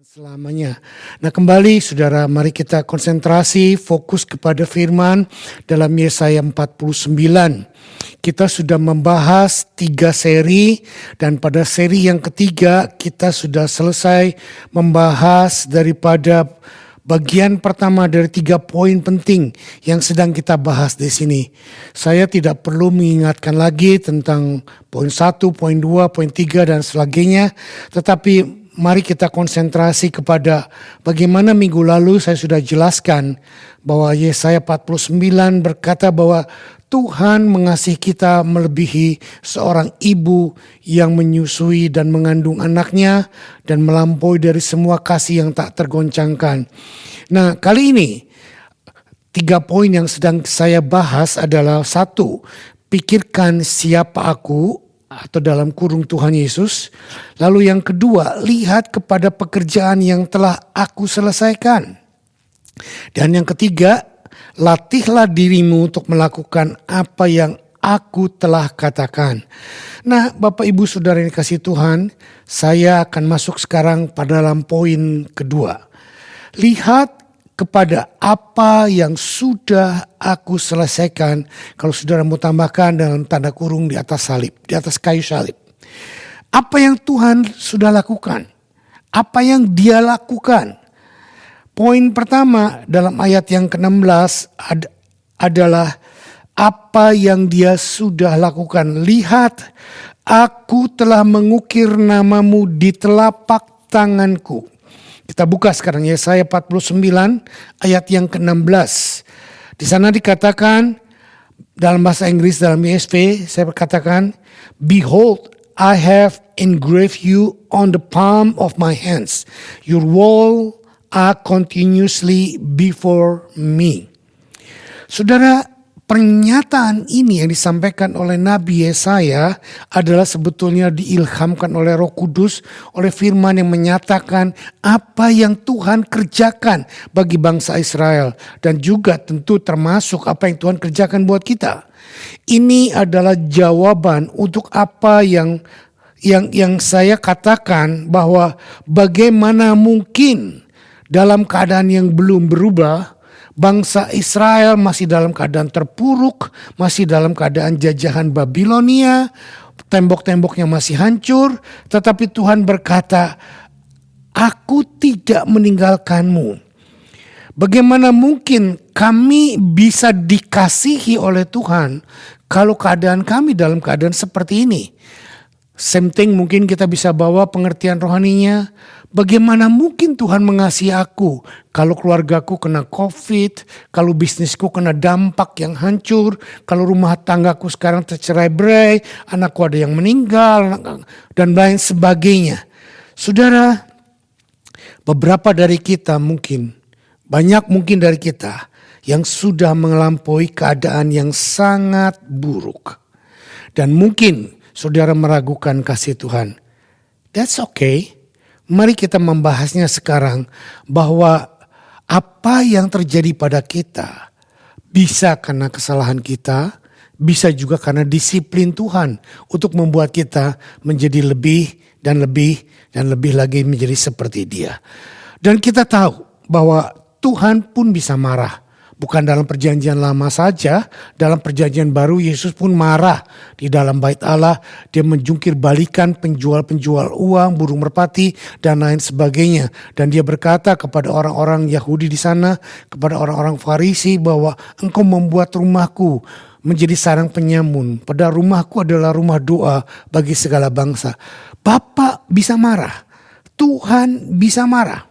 Selamanya. Nah kembali saudara, mari kita konsentrasi fokus kepada firman dalam Yesaya 49. Kita sudah membahas 3 seri dan pada seri yang ketiga kita sudah selesai membahas daripada bagian pertama dari 3 poin penting yang sedang kita bahas di sini. Saya tidak perlu mengingatkan lagi tentang poin 1, poin 2, poin 3 dan sebagainya, tetapi mari kita konsentrasi kepada bagaimana minggu lalu saya sudah jelaskan bahwa Yesaya 49 berkata bahwa Tuhan mengasihi kita melebihi seorang ibu yang menyusui dan mengandung anaknya dan melampaui dari semua kasih yang tak tergoncangkan. Nah kali ini 3 poin yang sedang saya bahas adalah 1, pikirkan siapa aku, atau dalam kurung Tuhan Yesus. Lalu yang kedua, lihat kepada pekerjaan yang telah aku selesaikan. Dan yang ketiga, latihlah dirimu untuk melakukan apa yang aku telah katakan. Nah Bapak Ibu Saudara yang dikasihi Tuhan, saya akan masuk sekarang pada dalam poin kedua. Lihat kepada apa yang sudah aku selesaikan. Kalau saudara mau tambahkan dalam tanda kurung di atas salib, di atas kayu salib. Apa yang Tuhan sudah lakukan? Apa yang Dia lakukan? Poin pertama dalam ayat yang ke-16 adalah apa yang Dia sudah lakukan. Lihat, aku telah mengukir namamu di telapak tanganku. Kita buka sekarang Yesaya 49 ayat yang ke-16. Di sana dikatakan dalam bahasa Inggris dalam ESV saya katakan, behold, I have engraved you on the palm of my hands. Your wall are continuously before me. Saudara, pernyataan ini yang disampaikan oleh Nabi Yesaya adalah sebetulnya diilhamkan oleh Roh Kudus, oleh firman yang menyatakan apa yang Tuhan kerjakan bagi bangsa Israel. Dan juga tentu termasuk apa yang Tuhan kerjakan buat kita. Ini adalah jawaban untuk apa yang saya katakan bahwa bagaimana mungkin dalam keadaan yang belum berubah, bangsa Israel masih dalam keadaan terpuruk, masih dalam keadaan jajahan Babilonia, tembok-temboknya masih hancur, tetapi Tuhan berkata, aku tidak meninggalkanmu. Bagaimana mungkin kami bisa dikasihi oleh Tuhan kalau keadaan kami dalam keadaan seperti ini? Same thing, mungkin kita bisa bawa pengertian rohaninya. Bagaimana mungkin Tuhan mengasihi aku kalau keluargaku kena COVID, kalau bisnisku kena dampak yang hancur, kalau rumah tanggaku sekarang tercerai-berai, anakku ada yang meninggal, dan lain sebagainya. Saudara, beberapa dari kita mungkin, banyak mungkin dari kita yang sudah melampaui keadaan yang sangat buruk. Dan mungkin saudara meragukan kasih Tuhan. That's okay. Mari kita membahasnya sekarang bahwa apa yang terjadi pada kita bisa karena kesalahan kita, bisa juga karena disiplin Tuhan untuk membuat kita menjadi lebih dan lebih dan lebih lagi menjadi seperti Dia. Dan kita tahu bahwa Tuhan pun bisa marah. Bukan dalam perjanjian lama saja, dalam perjanjian baru Yesus pun marah di dalam bait Allah. Dia menjungkir balikan penjual-penjual uang, burung merpati dan lain sebagainya. Dan dia berkata kepada orang-orang Yahudi di sana, kepada orang-orang Farisi bahwa engkau membuat rumahku menjadi sarang penyamun. Padahal rumahku adalah rumah doa bagi segala bangsa. Bapa bisa marah, Tuhan bisa marah.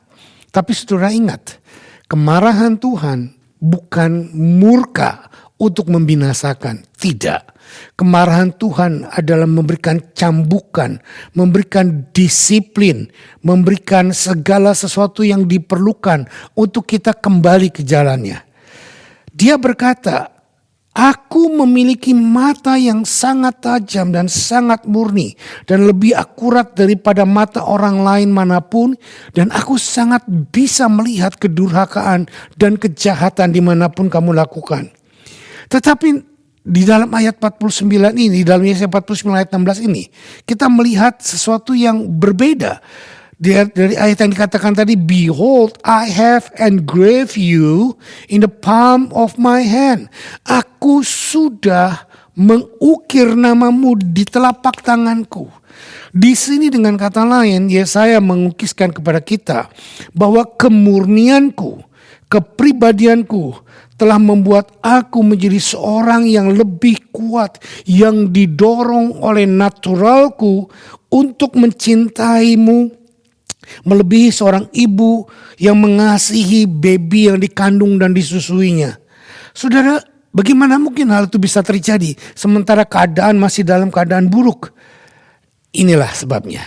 Tapi saudara ingat, kemarahan Tuhan bukan murka untuk membinasakan. Tidak. Kemarahan Tuhan adalah memberikan cambukan, memberikan disiplin, memberikan segala sesuatu yang diperlukan untuk kita kembali ke jalannya. Dia berkata, aku memiliki mata yang sangat tajam dan sangat murni dan lebih akurat daripada mata orang lain manapun, dan aku sangat bisa melihat kedurhakaan dan kejahatan dimanapun kamu lakukan. Tetapi di dalam ayat 49 ini, dalam Yesaya 49 ayat 16 ini, kita melihat sesuatu yang berbeda. Dari ayat yang dikatakan tadi, behold, I have engraved you in the palm of my hand. Aku sudah mengukir namamu di telapak tanganku. Di sini dengan kata lain, Yesaya mengukiskan kepada kita bahwa kemurnianku, kepribadianku telah membuat aku menjadi seorang yang lebih kuat, yang didorong oleh naturalku untuk mencintaimu, melebihi seorang ibu yang mengasihi baby yang dikandung dan disusuinya. Saudara, bagaimana mungkin hal itu bisa terjadi sementara keadaan masih dalam keadaan buruk? Inilah sebabnya.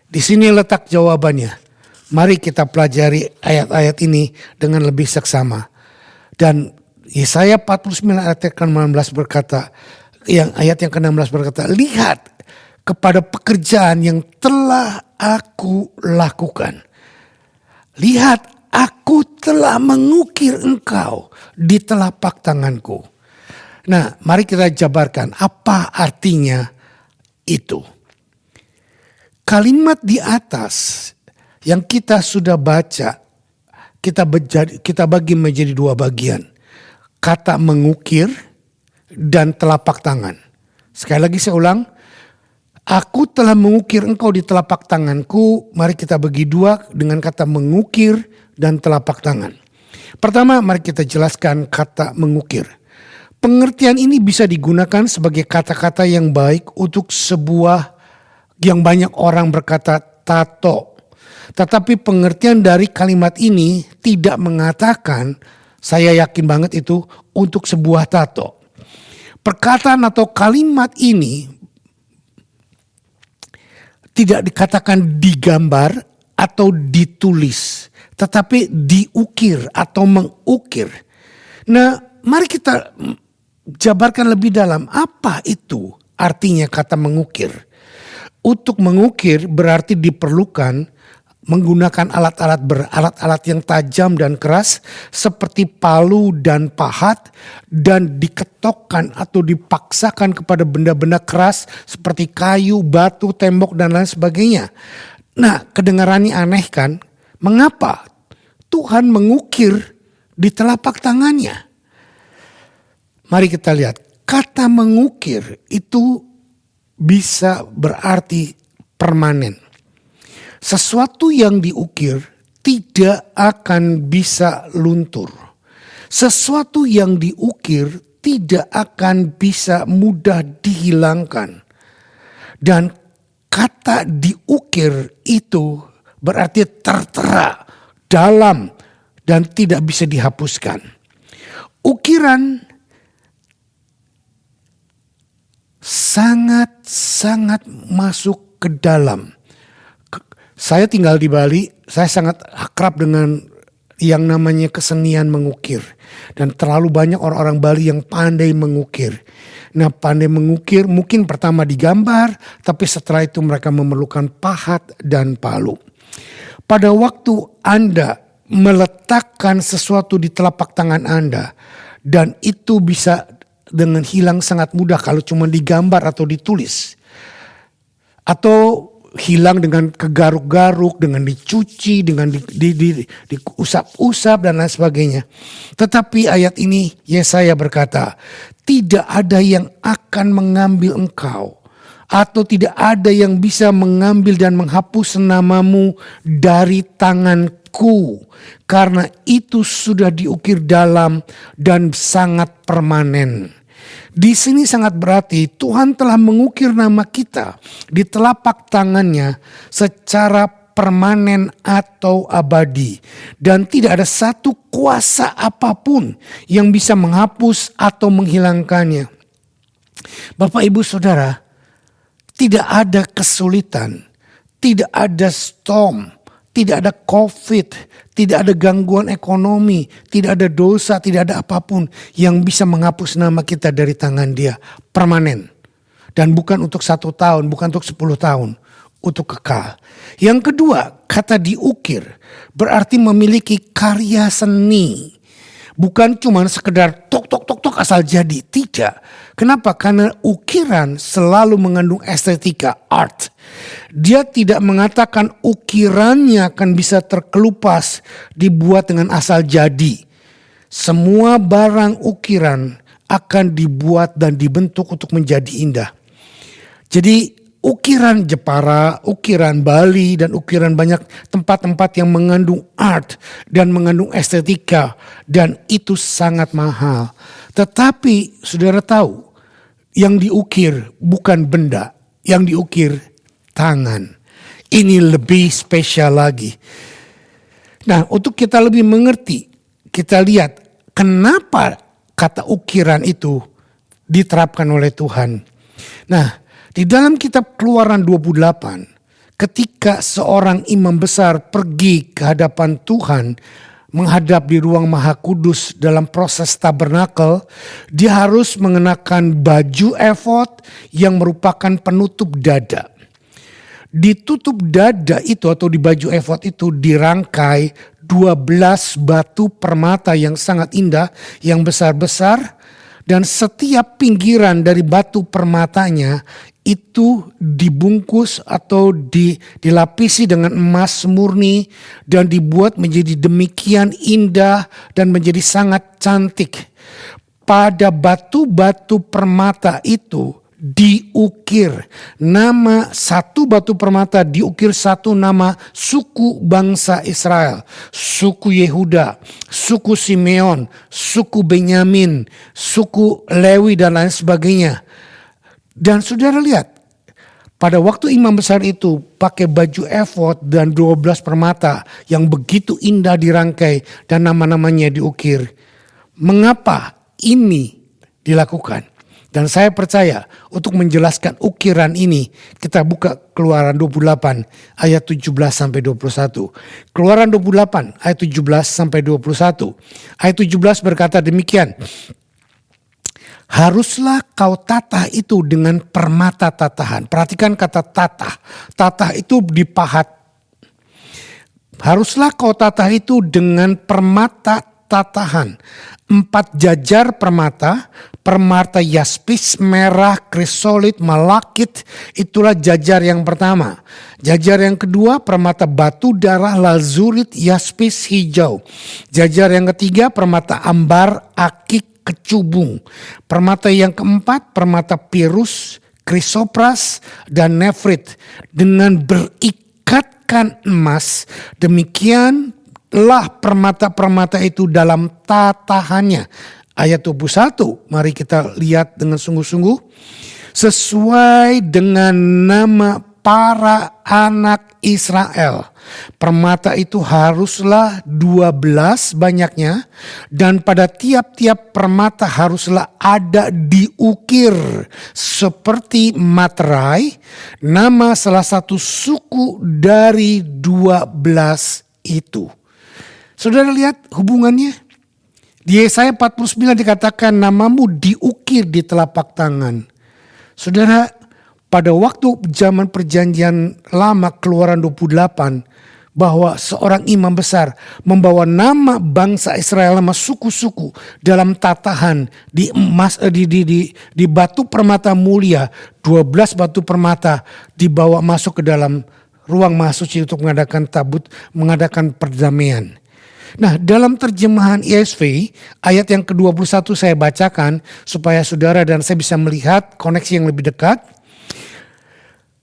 Di sini letak jawabannya. Mari kita pelajari ayat-ayat ini dengan lebih seksama. Dan Yesaya 49 ayat ke-16 berkata, ayat yang ke-16 berkata, lihat kepada pekerjaan yang telah aku lakukan. Lihat, aku telah mengukir engkau di telapak tanganku. Nah, mari kita jabarkan apa artinya itu. Kalimat di atas yang kita sudah baca, kita bagi menjadi dua bagian. Kata mengukir dan telapak tangan. Sekali lagi saya ulang. Aku telah mengukir engkau di telapak tanganku. Mari kita bagi dua dengan kata mengukir dan telapak tangan. Pertama, mari kita jelaskan kata mengukir. Pengertian ini bisa digunakan sebagai kata-kata yang baik untuk sebuah yang banyak orang berkata tato. Tetapi pengertian dari kalimat ini tidak mengatakan, saya yakin banget itu, untuk sebuah tato. Perkataan atau kalimat ini tidak dikatakan digambar atau ditulis, tetapi diukir atau mengukir. Nah, mari kita jabarkan lebih dalam apa itu artinya kata mengukir. Untuk mengukir berarti diperlukan menggunakan alat-alat yang tajam dan keras seperti palu dan pahat, dan diketokkan atau dipaksakan kepada benda-benda keras seperti kayu, batu, tembok dan lain sebagainya. Nah, kedengarannya aneh kan? Mengapa Tuhan mengukir di telapak tangannya? Mari kita lihat. Kata mengukir itu bisa berarti permanen. Sesuatu yang diukir tidak akan bisa luntur. Sesuatu yang diukir tidak akan bisa mudah dihilangkan. Dan kata diukir itu berarti tertera dalam dan tidak bisa dihapuskan. Ukiran sangat-sangat masuk ke dalam. Saya tinggal di Bali, saya sangat akrab dengan yang namanya kesenian mengukir. Dan terlalu banyak orang-orang Bali yang pandai mengukir. Nah, pandai mengukir mungkin pertama digambar, tapi setelah itu mereka memerlukan pahat dan palu. Pada waktu Anda meletakkan sesuatu di telapak tangan Anda, dan itu bisa dengan hilang sangat mudah kalau cuma digambar atau ditulis. Atau hilang dengan kegaruk-garuk, dengan dicuci, dengan diusap-usap dan lain sebagainya. Tetapi ayat ini Yesaya berkata, tidak ada yang akan mengambil engkau, atau tidak ada yang bisa mengambil dan menghapus namamu dari tanganku, karena itu sudah diukir dalam dan sangat permanen. Di sini sangat berarti Tuhan telah mengukir nama kita di telapak tangannya secara permanen atau abadi. Dan tidak ada satu kuasa apapun yang bisa menghapus atau menghilangkannya. Bapak, Ibu, Saudara, tidak ada kesulitan, tidak ada storm, tidak ada COVID, tidak ada gangguan ekonomi, tidak ada dosa, tidak ada apapun yang bisa menghapus nama kita dari tangan Dia. Permanen. Dan bukan untuk 1 tahun, bukan untuk 10 tahun. Untuk kekal. Yang kedua, kata diukir berarti memiliki karya seni. Bukan cuma sekedar tok tok asal jadi. Tidak. Kenapa? Karena ukiran selalu mengandung estetika, art. Dia tidak mengatakan ukirannya akan bisa terkelupas dibuat dengan asal jadi. Semua barang ukiran akan dibuat dan dibentuk untuk menjadi indah. Jadi ukiran Jepara, ukiran Bali, dan ukiran banyak tempat-tempat yang mengandung art dan mengandung estetika. Dan itu sangat mahal. Tetapi saudara tahu, yang diukir bukan benda, yang diukir tangan. Ini lebih spesial lagi. Nah, untuk kita lebih mengerti, kita lihat kenapa kata ukiran itu diterapkan oleh Tuhan. Nah, di dalam kitab Keluaran 28, ketika seorang imam besar pergi ke hadapan Tuhan, menghadap di ruang Maha Kudus dalam proses tabernakel, dia harus mengenakan baju efod yang merupakan penutup dada. Di tutup dada itu atau di baju efod itu dirangkai 12 batu permata yang sangat indah, yang besar-besar, dan setiap pinggiran dari batu permatanya itu dibungkus atau dilapisi dengan emas murni dan dibuat menjadi demikian indah dan menjadi sangat cantik. Pada batu-batu permata itu diukir nama satu batu permata, diukir satu nama suku bangsa Israel, suku Yehuda, suku Simeon, suku Benyamin, suku Lewi dan lain sebagainya. Dan saudara lihat, pada waktu imam besar itu pakai baju efod dan 12 permata yang begitu indah dirangkai dan nama-namanya diukir. Mengapa ini dilakukan? Dan saya percaya untuk menjelaskan ukiran ini, kita buka Keluaran 28 ayat 17 sampai 21. Keluaran 28 ayat 17 sampai 21. Ayat 17 berkata demikian. Haruslah kau tatah itu dengan permata tatahan. Perhatikan kata tatah. Tatah itu dipahat. Haruslah kau tatah itu dengan permata tatahan. 4 jajar permata. Permata yaspis, merah, krisolit, malakit. Itulah jajar yang pertama. Jajar yang kedua permata batu darah, lazurit, yaspis, hijau. Jajar yang ketiga permata ambar, akik, kecubung. Permata yang keempat permata pirus, krisopras, dan nefrit dengan berikatkan emas. Demikianlah permata-permata itu dalam tatahannya. Ayat 21, mari kita lihat dengan sungguh-sungguh. Sesuai dengan nama para anak Israel. Permata itu haruslah 12 banyaknya. Dan pada tiap-tiap permata haruslah ada diukir seperti materai nama salah satu suku dari 12 itu. Saudara lihat hubungannya. Di Yesaya 49 dikatakan namamu diukir di telapak tangan. Saudara, pada waktu zaman perjanjian lama Keluaran 28, bahwa seorang imam besar membawa nama bangsa Israel, nama suku-suku dalam tatahan di emas, di batu permata mulia, 12 batu permata dibawa masuk ke dalam ruang Maha Suci untuk mengadakan perdamaian. Nah, dalam terjemahan ESV ayat yang ke-21 saya bacakan supaya saudara dan saya bisa melihat koneksi yang lebih dekat.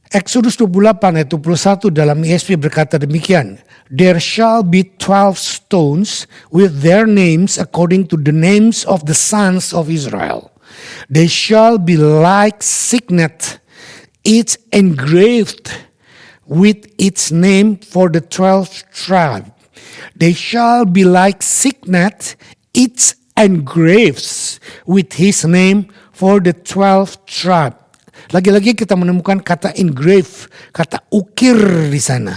Exodus 28 ayat 21 dalam ESV berkata demikian. There shall be 12 stones with their names according to the names of the sons of Israel. They shall be like signet, each engraved with its name for the 12 tribe. They shall be like signet, each engraves with his name for the 12 tribe. Lagi-lagi kita menemukan kata engrave, kata ukir di sana.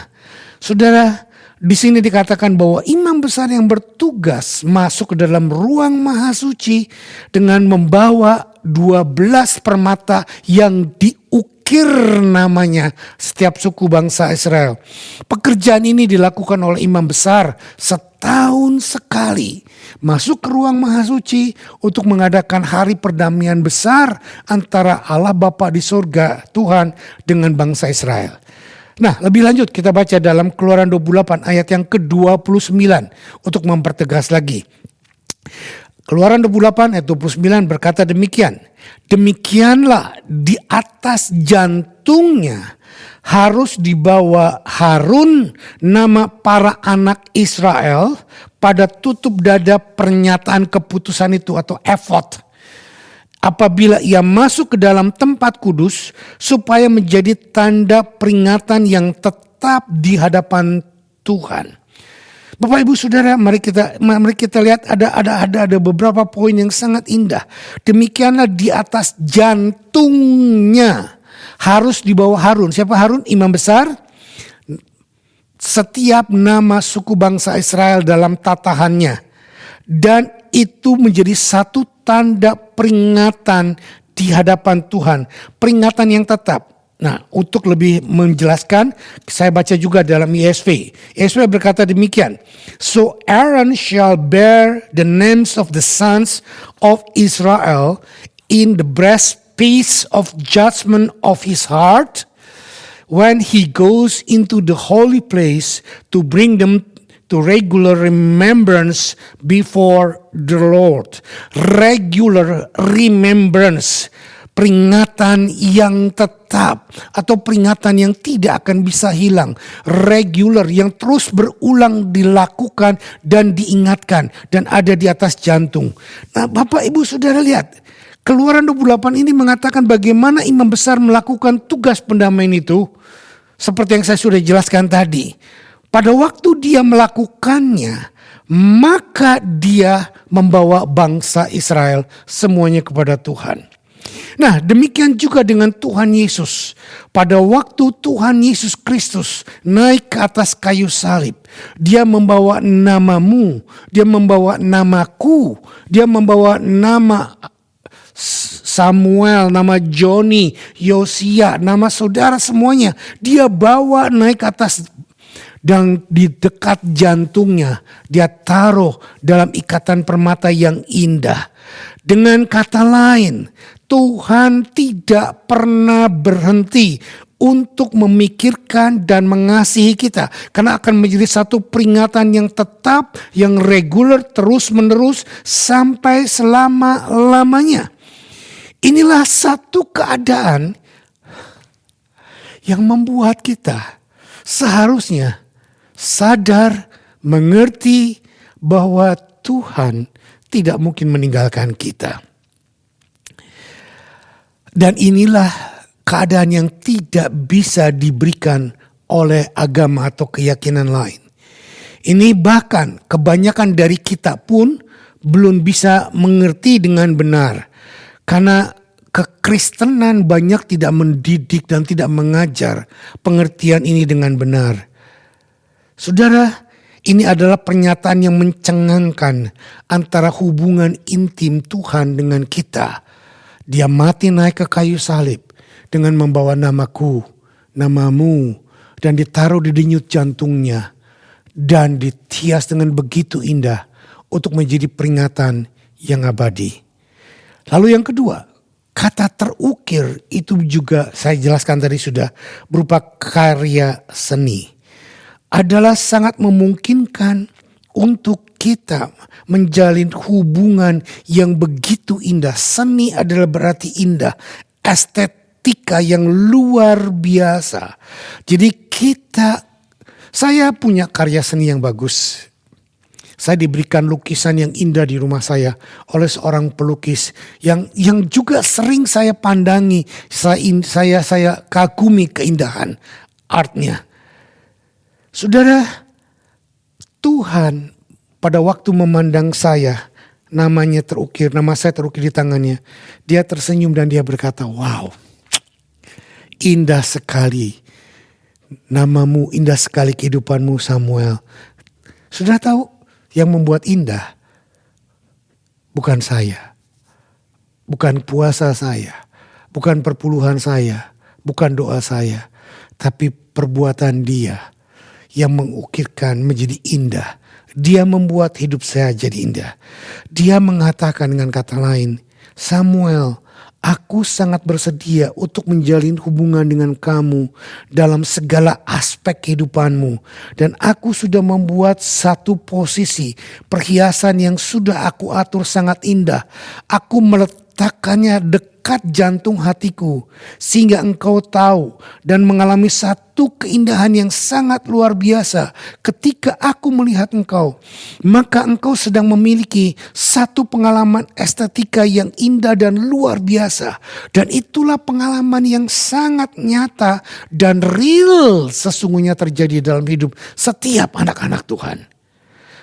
Saudara, di sini dikatakan bahwa imam besar yang bertugas masuk ke dalam ruang Maha Suci dengan membawa 12 permata yang diukir namanya setiap suku bangsa Israel. Pekerjaan ini dilakukan oleh imam besar tahun sekali masuk ke ruang Maha Suci untuk mengadakan hari perdamaian besar antara Allah Bapa di surga Tuhan dengan bangsa Israel. Nah, lebih lanjut kita baca dalam Keluaran 28 ayat yang ke-29 untuk mempertegas lagi. Keluaran 28 ayat 29 berkata demikian. Demikianlah di atas jantungnya harus dibawa Harun nama para anak Israel pada tutup dada pernyataan keputusan itu atau efod. Apabila ia masuk ke dalam tempat kudus supaya menjadi tanda peringatan yang tetap di hadapan Tuhan. Bapak Ibu Saudara, mari kita lihat ada beberapa poin yang sangat indah. Demikianlah di atas jantungnya harus dibawa Harun. Siapa Harun? Imam besar. Setiap nama suku bangsa Israel dalam tatahannya. Dan itu menjadi satu tanda peringatan di hadapan Tuhan. Peringatan yang tetap. Nah, untuk lebih menjelaskan, saya baca juga dalam ESV. ESV berkata demikian. So Aaron shall bear the names of the sons of Israel in the breastpiece of judgment of his heart when he goes into the holy place to bring them to regular remembrance before the Lord. Regular remembrance. Peringatan yang tetap atau peringatan yang tidak akan bisa hilang. Regular yang terus berulang dilakukan dan diingatkan dan ada di atas jantung. Nah, Bapak Ibu Saudara lihat. Keluaran 28 ini mengatakan bagaimana imam besar melakukan tugas pendamaian itu. Seperti yang saya sudah jelaskan tadi. Pada waktu dia melakukannya, maka dia membawa bangsa Israel semuanya kepada Tuhan. Nah, demikian juga dengan Tuhan Yesus. Pada waktu Tuhan Yesus Kristus naik ke atas kayu salib, dia membawa namamu, dia membawa namaku, dia membawa nama Samuel, nama Joni, Yosia, nama saudara semuanya. Dia bawa naik ke atas dan di dekat jantungnya dia taruh dalam ikatan permata yang indah. Dengan kata lain, Tuhan tidak pernah berhenti untuk memikirkan dan mengasihi kita. Karena akan menjadi satu peringatan yang tetap, yang reguler, terus menerus sampai selama-lamanya. Inilah satu keadaan yang membuat kita seharusnya sadar, mengerti bahwa Tuhan tidak mungkin meninggalkan kita. Dan inilah keadaan yang tidak bisa diberikan oleh agama atau keyakinan lain. Ini bahkan kebanyakan dari kita pun belum bisa mengerti dengan benar. Karena kekristenan banyak tidak mendidik dan tidak mengajar pengertian ini dengan benar. Saudara, ini adalah pernyataan yang mencengangkan antara hubungan intim Tuhan dengan kita. Dia mati naik ke kayu salib dengan membawa namaku, namamu, dan ditaruh di denyut jantungnya. Dan ditias dengan begitu indah untuk menjadi peringatan yang abadi. Lalu yang kedua, kata terukir itu juga saya jelaskan tadi sudah berupa karya seni. Adalah sangat memungkinkan untuk kita menjalin hubungan yang begitu indah. Seni adalah berarti indah, estetika yang luar biasa. Jadi saya punya karya seni yang bagus. Saya diberikan lukisan yang indah di rumah saya oleh seorang pelukis yang juga sering saya pandangi, saya kagumi keindahan artnya. Saudara, Tuhan pada waktu memandang saya, nama saya terukir di tangannya. Dia tersenyum dan dia berkata, wow, indah sekali namamu, indah sekali kehidupanmu Samuel. Sudah tahu yang membuat indah? Bukan saya, bukan puasa saya, bukan perpuluhan saya, bukan doa saya, tapi perbuatan dia yang mengukirkan menjadi indah. Dia membuat hidup saya jadi indah. Dia mengatakan dengan kata lain, Samuel, aku sangat bersedia untuk menjalin hubungan dengan kamu dalam segala aspek kehidupanmu. Dan aku sudah membuat satu posisi perhiasan yang sudah aku atur sangat indah. Aku meletakkannya dekat jantung hatiku, sehingga engkau tahu dan mengalami satu keindahan yang sangat luar biasa ketika aku melihat engkau. Maka engkau sedang memiliki satu pengalaman estetika yang indah dan luar biasa. Dan itulah pengalaman yang sangat nyata dan real sesungguhnya terjadi dalam hidup setiap anak-anak Tuhan.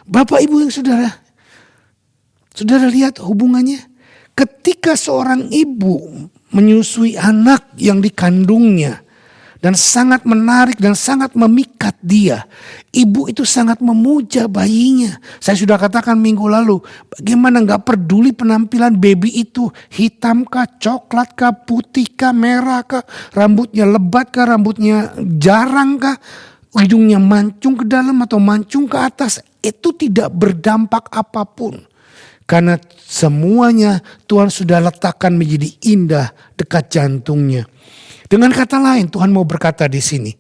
Bapak Ibu yang saudara lihat hubungannya? Ketika seorang ibu menyusui anak yang dikandungnya dan sangat menarik dan sangat memikat dia, ibu itu sangat memuja bayinya. Saya sudah katakan minggu lalu, bagaimana gak peduli penampilan baby itu, hitam kah, coklat kah, putih kah, merah kah, rambutnya lebat kah, rambutnya jarang kah, hidungnya mancung ke dalam atau mancung ke atas, itu tidak berdampak apapun. Karena semuanya Tuhan sudah letakkan menjadi indah dekat jantungnya. Dengan kata lain, Tuhan mau berkata di sini,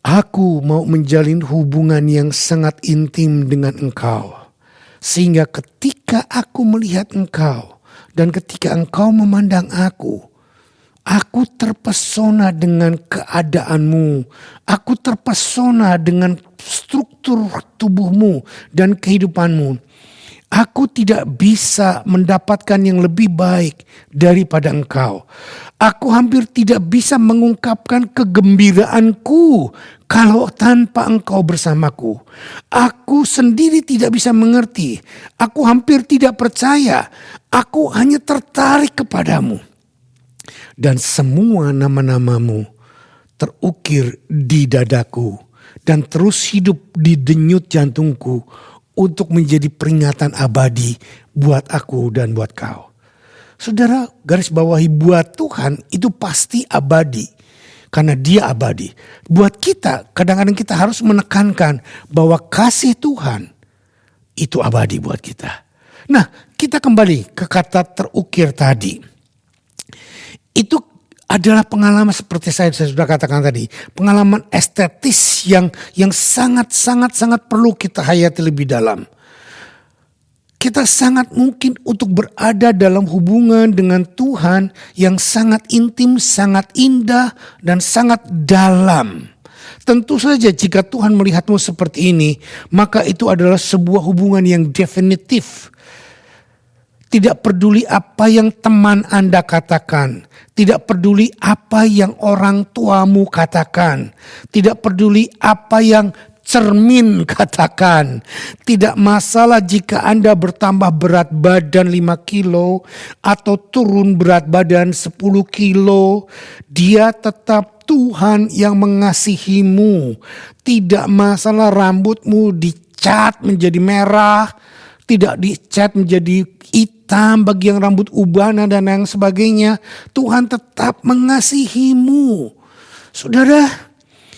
aku mau menjalin hubungan yang sangat intim dengan engkau. Sehingga ketika aku melihat engkau dan ketika engkau memandang aku terpesona dengan keadaanmu. Aku terpesona dengan struktur tubuhmu dan kehidupanmu. Aku tidak bisa mendapatkan yang lebih baik daripada engkau. Aku hampir tidak bisa mengungkapkan kegembiraanku kalau tanpa engkau bersamaku. Aku sendiri tidak bisa mengerti. Aku hampir tidak percaya. Aku hanya tertarik kepadamu. Dan semua nama-namamu terukir di dadaku dan terus hidup di denyut jantungku untuk menjadi peringatan abadi buat aku dan buat kau. Saudara, garis bawahi, buat Tuhan itu pasti abadi. Karena dia abadi. Buat kita, kadang-kadang kita harus menekankan bahwa kasih Tuhan itu abadi buat kita. Nah, kita kembali ke kata terukir tadi. Itu adalah pengalaman seperti saya sudah katakan tadi. Pengalaman estetis yang sangat perlu kita hayati lebih dalam. Kita sangat mungkin untuk berada dalam hubungan dengan Tuhan yang sangat intim, sangat indah, dan sangat dalam. Tentu saja jika Tuhan melihatmu seperti ini, maka itu adalah sebuah hubungan yang definitif. Tidak peduli apa yang teman Anda katakan. Tidak peduli apa yang orang tuamu katakan. Tidak peduli apa yang cermin katakan. Tidak masalah jika Anda bertambah berat badan 5 kilo. Atau turun berat badan 10 kilo. Dia tetap Tuhan yang mengasihimu. Tidak masalah rambutmu dicat menjadi merah. Tidak dicat menjadi hitam bagi yang rambut ubana dan yang sebagainya. Tuhan tetap mengasihimu. Saudara,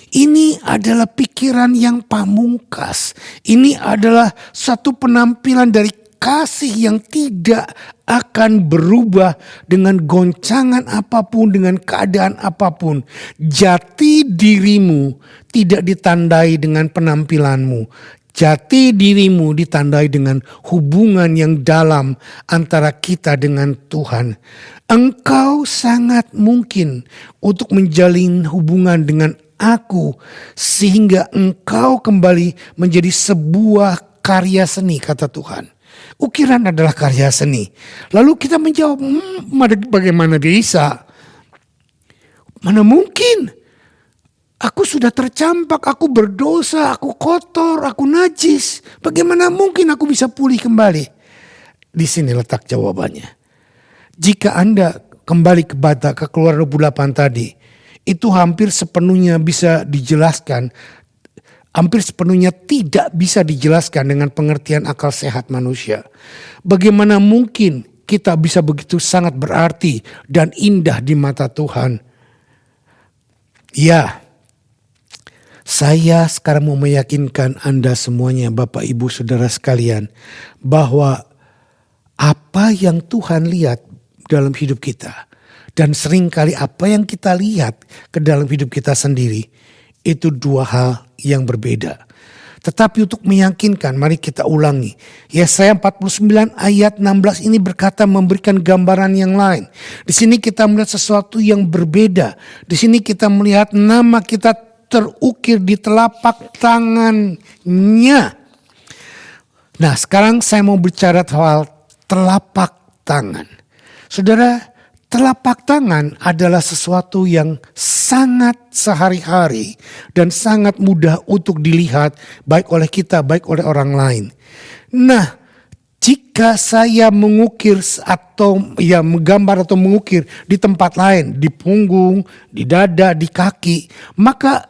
ini adalah pikiran yang pamungkas. Ini adalah satu penampilan dari kasih yang tidak akan berubah dengan goncangan apapun, dengan keadaan apapun. Jati dirimu tidak ditandai dengan penampilanmu. Jati dirimu ditandai dengan hubungan yang dalam antara kita dengan Tuhan. Engkau sangat mungkin untuk menjalin hubungan dengan aku sehingga engkau kembali menjadi sebuah karya seni, kata Tuhan. Ukiran adalah karya seni. Lalu kita menjawab, bagaimana bisa? Mana mungkin? Aku sudah tercampak, aku berdosa, aku kotor, aku najis. Bagaimana mungkin aku bisa pulih kembali? Di sini letak jawabannya. Jika Anda kembali ke Keluaran 28 tadi, itu hampir sepenuhnya bisa dijelaskan. Hampir sepenuhnya tidak bisa dijelaskan dengan pengertian akal sehat manusia. Bagaimana mungkin kita bisa begitu sangat berarti dan indah di mata Tuhan? Ya, Saya sekarang mau meyakinkan Anda semuanya, Bapak Ibu Saudara sekalian, bahwa apa yang Tuhan lihat dalam hidup kita dan seringkali apa yang kita lihat ke dalam hidup kita sendiri itu dua hal yang berbeda. Tetapi untuk meyakinkan, mari kita ulangi. Yesaya 49 ayat 16 ini berkata memberikan gambaran yang lain. Di sini kita melihat sesuatu yang berbeda. Di sini kita melihat nama kita terukir di telapak tangannya. Nah, sekarang saya mau bicara soal telapak tangan. Saudara, telapak tangan adalah sesuatu yang sangat sehari-hari dan sangat mudah untuk dilihat baik oleh kita, baik oleh orang lain. Nah, jika saya mengukir atau menggambar atau mengukir di tempat lain, di punggung, di dada, di kaki, maka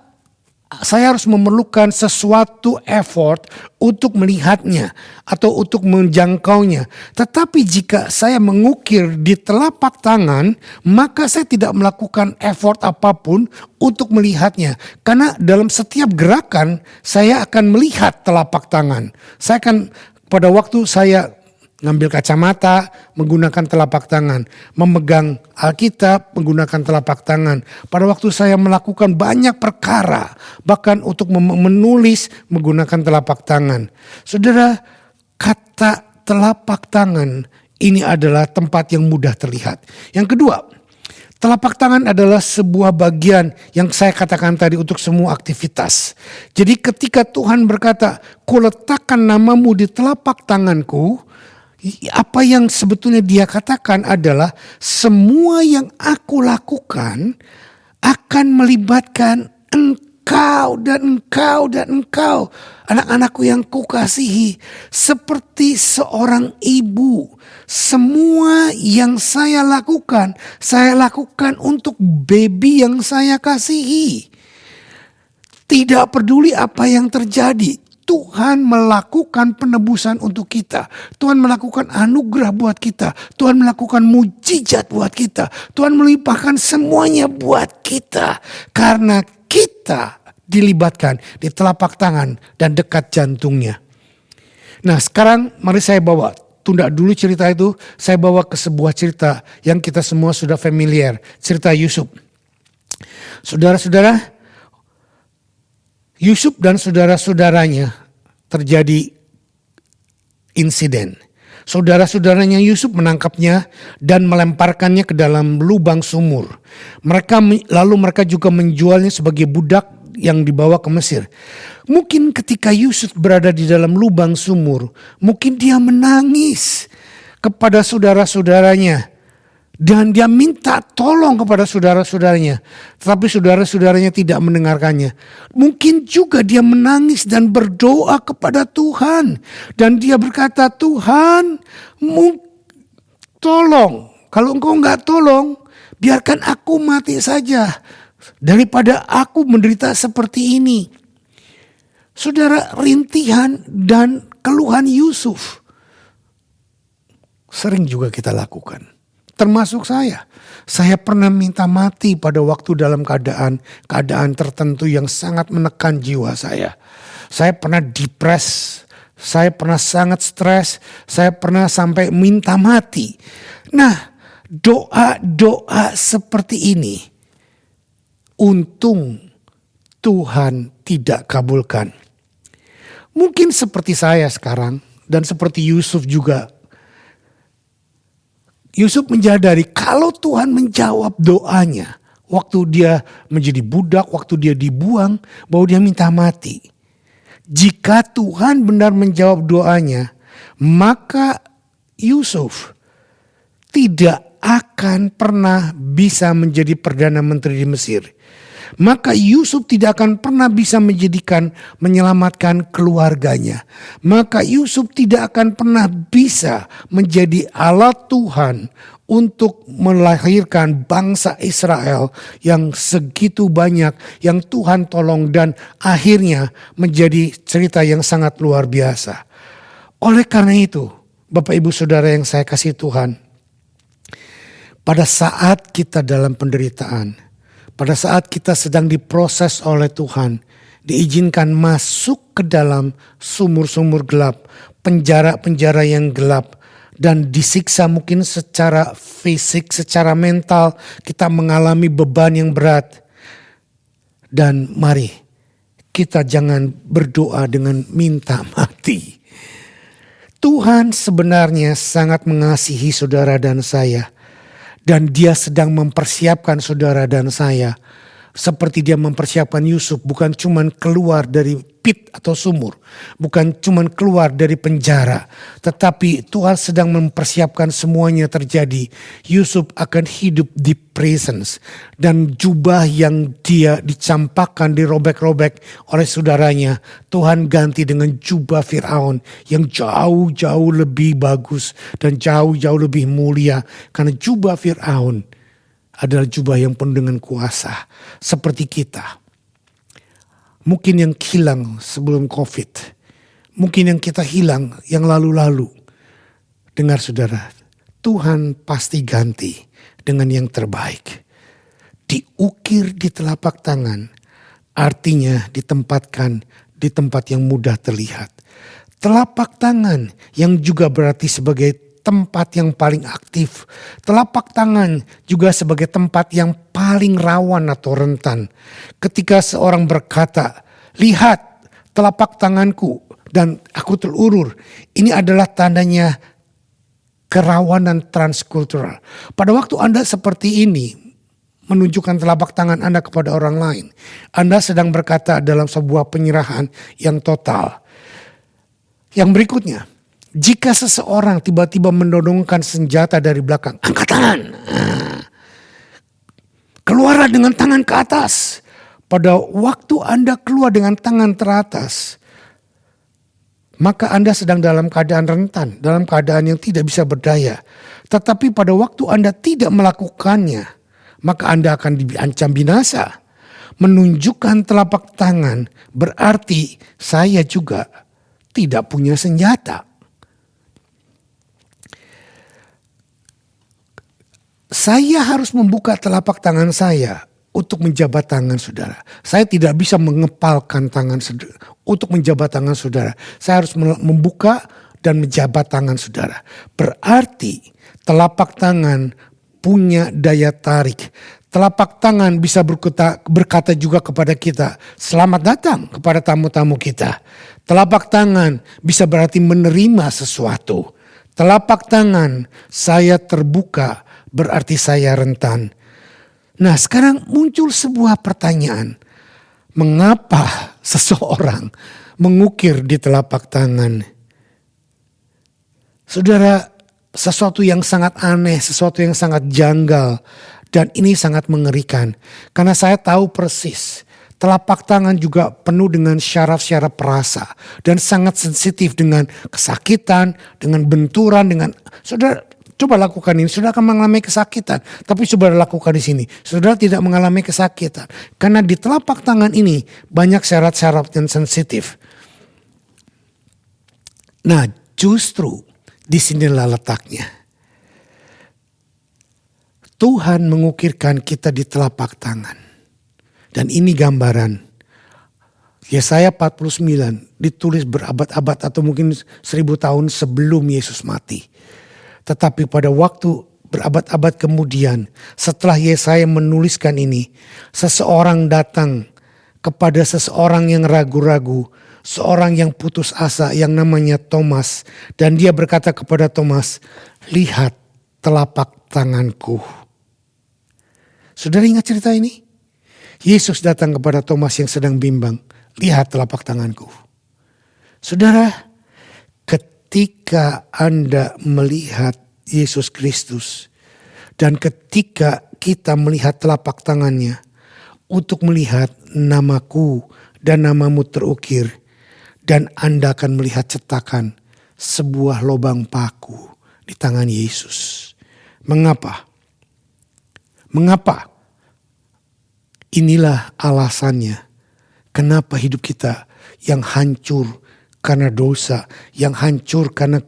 saya harus memerlukan sesuatu effort untuk melihatnya atau untuk menjangkaunya. Tetapi jika saya mengukir di telapak tangan, maka saya tidak melakukan effort apapun untuk melihatnya. Karena dalam setiap gerakan saya akan melihat telapak tangan. Saya akan pada waktu saya ngambil kacamata menggunakan telapak tangan, memegang Alkitab menggunakan telapak tangan. Pada waktu saya melakukan banyak perkara, bahkan untuk menulis menggunakan telapak tangan. Saudara, kata telapak tangan ini adalah tempat yang mudah terlihat. Yang kedua, telapak tangan adalah sebuah bagian yang saya katakan tadi untuk semua aktivitas. Jadi ketika Tuhan berkata, "Kuletakkan namamu di telapak tanganku," apa yang sebetulnya dia katakan adalah semua yang aku lakukan akan melibatkan engkau dan engkau dan engkau. Anak-anakku yang kukasihi, seperti seorang ibu. Semua yang saya lakukan untuk baby yang saya kasihi. Tidak peduli apa yang terjadi. Tuhan melakukan penebusan untuk kita. Tuhan melakukan anugerah buat kita. Tuhan melakukan mujizat buat kita. Tuhan melimpahkan semuanya buat kita. Karena kita dilibatkan di telapak tangan dan dekat jantungnya. Nah, sekarang mari saya bawa. Tunda dulu cerita itu. Saya bawa ke sebuah cerita yang kita semua sudah familiar. Cerita Yusuf. Saudara-saudara, Yusuf dan saudara-saudaranya terjadi insiden. Saudara-saudaranya Yusuf menangkapnya dan melemparkannya ke dalam lubang sumur. Lalu mereka juga menjualnya sebagai budak yang dibawa ke Mesir. Mungkin ketika Yusuf berada di dalam lubang sumur, mungkin dia menangis kepada saudara-saudaranya. Dan dia minta tolong kepada saudara-saudaranya. Tetapi saudara-saudaranya tidak mendengarkannya. Mungkin juga dia menangis dan berdoa kepada Tuhan. Dan dia berkata, "Tuhan, tolong. Kalau engkau enggak tolong, biarkan aku mati saja. Daripada aku menderita seperti ini." Saudara, rintihan dan keluhan Yusuf sering juga kita lakukan. Termasuk saya. Saya pernah minta mati pada waktu dalam keadaan tertentu yang sangat menekan jiwa saya. Saya pernah depres, saya pernah sangat stres, saya pernah sampai minta mati. Nah, doa-doa seperti ini untung Tuhan tidak kabulkan. Mungkin seperti saya sekarang dan seperti Yusuf juga. Yusuf menyadari kalau Tuhan menjawab doanya waktu dia menjadi budak, waktu dia dibuang, bahwa dia minta mati. Jika Tuhan benar menjawab doanya, maka Yusuf tidak akan pernah bisa menjadi Perdana Menteri di Mesir. Maka Yusuf tidak akan pernah bisa menyelamatkan keluarganya. Maka Yusuf tidak akan pernah bisa menjadi alat Tuhan untuk melahirkan bangsa Israel yang segitu banyak, yang Tuhan tolong dan akhirnya menjadi cerita yang sangat luar biasa. Oleh karena itu, Bapak Ibu Saudara yang saya kasih Tuhan, pada saat kita dalam penderitaan, pada saat kita sedang diproses oleh Tuhan, diizinkan masuk ke dalam sumur-sumur gelap, penjara-penjara yang gelap, dan disiksa mungkin secara fisik, secara mental, kita mengalami beban yang berat. Dan mari kita jangan berdoa dengan minta mati. Tuhan sebenarnya sangat mengasihi saudara dan saya. Dan dia sedang mempersiapkan saudara dan saya. Seperti dia mempersiapkan Yusuf, bukan cuma keluar dari pit atau sumur. Bukan cuma keluar dari penjara. Tetapi Tuhan sedang mempersiapkan semuanya terjadi. Yusuf akan hidup di presence. Dan jubah yang dia dicampakkan, dirobek-robek oleh saudaranya, Tuhan ganti dengan jubah Firaun yang jauh-jauh lebih bagus dan jauh-jauh lebih mulia. Karena jubah Firaun adalah jubah yang penuh dengan kuasa. Seperti kita. Mungkin yang hilang sebelum COVID. Mungkin yang kita hilang yang lalu-lalu. Dengar saudara, Tuhan pasti ganti dengan yang terbaik. Diukir di telapak tangan, artinya ditempatkan di tempat yang mudah terlihat. Telapak tangan yang juga berarti sebagai tempat yang paling aktif. Telapak tangan juga sebagai tempat yang paling rawan atau rentan. Ketika seorang berkata, lihat telapak tanganku dan aku terulur. Ini adalah tandanya kerawanan transkultural. Pada waktu Anda seperti ini, menunjukkan telapak tangan Anda kepada orang lain, Anda sedang berkata dalam sebuah penyerahan yang total. Yang berikutnya, jika seseorang tiba-tiba mendodongkan senjata dari belakang, angkat tangan. Keluarlah dengan tangan ke atas. Pada waktu Anda keluar dengan tangan teratas, maka Anda sedang dalam keadaan rentan, dalam keadaan yang tidak bisa berdaya. Tetapi pada waktu Anda tidak melakukannya, maka Anda akan diancam binasa. Menunjukkan telapak tangan berarti saya juga tidak punya senjata. Saya harus membuka telapak tangan saya untuk menjabat tangan saudara. Saya tidak bisa mengepalkan tangan saudara untuk menjabat tangan saudara. Saya harus membuka dan menjabat tangan saudara. Berarti telapak tangan punya daya tarik. Telapak tangan bisa berkata juga kepada kita, selamat datang kepada tamu-tamu kita. Telapak tangan bisa berarti menerima sesuatu. Telapak tangan saya terbuka berarti saya rentan. Nah, sekarang muncul sebuah pertanyaan. Mengapa seseorang mengukir di telapak tangan? Saudara, sesuatu yang sangat aneh, sesuatu yang sangat janggal. Dan ini sangat mengerikan. Karena saya tahu persis. Telapak tangan juga penuh dengan syaraf-syaraf perasa. Dan sangat sensitif dengan kesakitan, dengan benturan, dengan... Saudara, coba lakukan ini, saudara akan mengalami kesakitan. Tapi coba lakukan di sini, saudara tidak mengalami kesakitan. Karena di telapak tangan ini banyak syarat-syarat yang sensitif. Nah, justru disinilah letaknya. Tuhan mengukirkan kita di telapak tangan. Dan ini gambaran. Yesaya 49 ditulis berabad-abad atau mungkin 1000 tahun sebelum Yesus mati. Tetapi pada waktu berabad-abad kemudian, setelah Yesaya menuliskan ini, seseorang datang kepada seseorang yang ragu-ragu, seorang yang putus asa yang namanya Thomas. Dan dia berkata kepada Thomas, lihat telapak tanganku. Saudara ingat cerita ini? Yesus datang kepada Thomas yang sedang bimbang, lihat telapak tanganku. Saudara, ketika Anda melihat Yesus Kristus dan ketika kita melihat telapak tangannya untuk melihat namaku dan namamu terukir dan Anda akan melihat cetakan sebuah lubang paku di tangan Yesus. Mengapa? Mengapa? Inilah alasannya kenapa hidup kita yang hancur karena dosa, yang hancur karena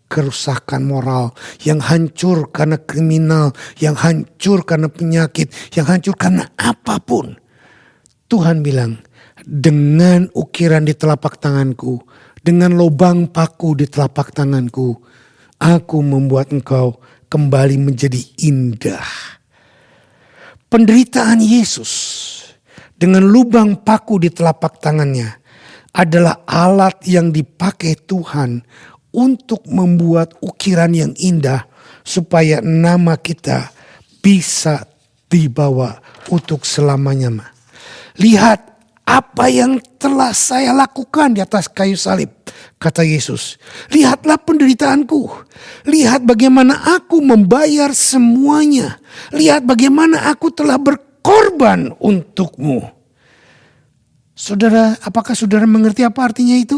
kerusakan moral, yang hancur karena kriminal, yang hancur karena penyakit, yang hancur karena apapun. Tuhan bilang, Dengan ukiran di telapak tanganku, dengan lubang paku di telapak tanganku, aku membuat engkau kembali menjadi indah. Penderitaan Yesus dengan lubang paku di telapak tangannya adalah alat yang dipakai Tuhan untuk membuat ukiran yang indah supaya nama kita bisa dibawa untuk selamanya. Lihat apa yang telah saya lakukan di atas kayu salib, kata Yesus. Lihatlah penderitaanku. Lihat bagaimana aku membayar semuanya. Lihat bagaimana aku telah berkorban untukmu. Saudara, apakah saudara mengerti apa artinya itu?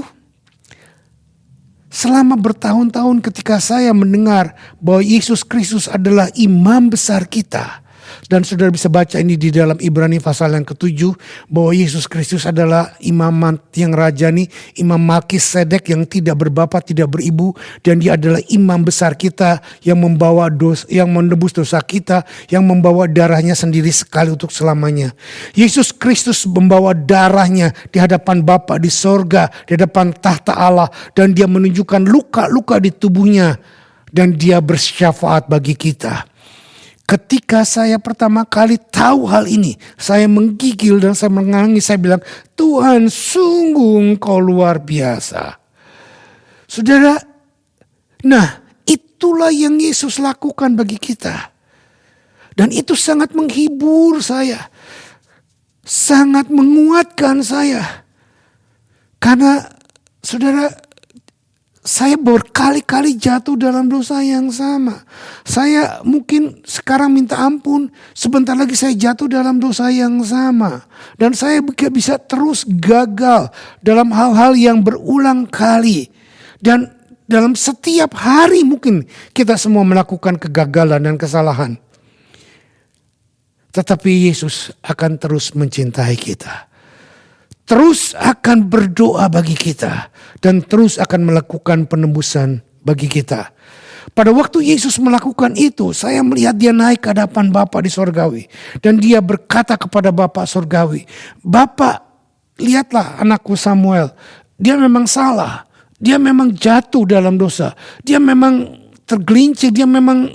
Selama bertahun-tahun ketika saya mendengar bahwa Yesus Kristus adalah imam besar kita. Dan saudara bisa baca ini di dalam Ibrani pasal yang ke-7. Bahwa Yesus Kristus adalah imam yang rajani, imam Melkisedek yang tidak berbapa, tidak beribu. Dan dia adalah imam besar kita yang membawa dosa, yang menebus dosa kita, yang membawa darahnya sendiri sekali untuk selamanya. Yesus Kristus membawa darahnya di hadapan Bapa di sorga, di hadapan tahta Allah. Dan dia menunjukkan luka-luka di tubuhnya. Dan dia bersyafaat bagi kita. Ketika saya pertama kali tahu hal ini, saya menggigil dan saya menangis. Saya bilang, Tuhan sungguh Engkau luar biasa. Saudara, nah itulah yang Yesus lakukan bagi kita. Dan itu sangat menghibur saya. Sangat menguatkan saya. Karena saudara, saya berkali-kali jatuh dalam dosa yang sama. Saya mungkin sekarang minta ampun, sebentar lagi saya jatuh dalam dosa yang sama. Dan saya bisa terus gagal dalam hal-hal yang berulang kali. Dan dalam setiap hari mungkin kita semua melakukan kegagalan dan kesalahan. Tetapi Yesus akan terus mencintai kita. Terus akan berdoa bagi kita. Dan terus akan melakukan penebusan bagi kita. Pada waktu Yesus melakukan itu, saya melihat dia naik ke hadapan Bapa di sorgawi. Dan dia berkata kepada Bapa sorgawi, Bapa, lihatlah anakku Samuel. Dia memang salah. Dia memang jatuh dalam dosa. Dia memang tergelincir. Dia memang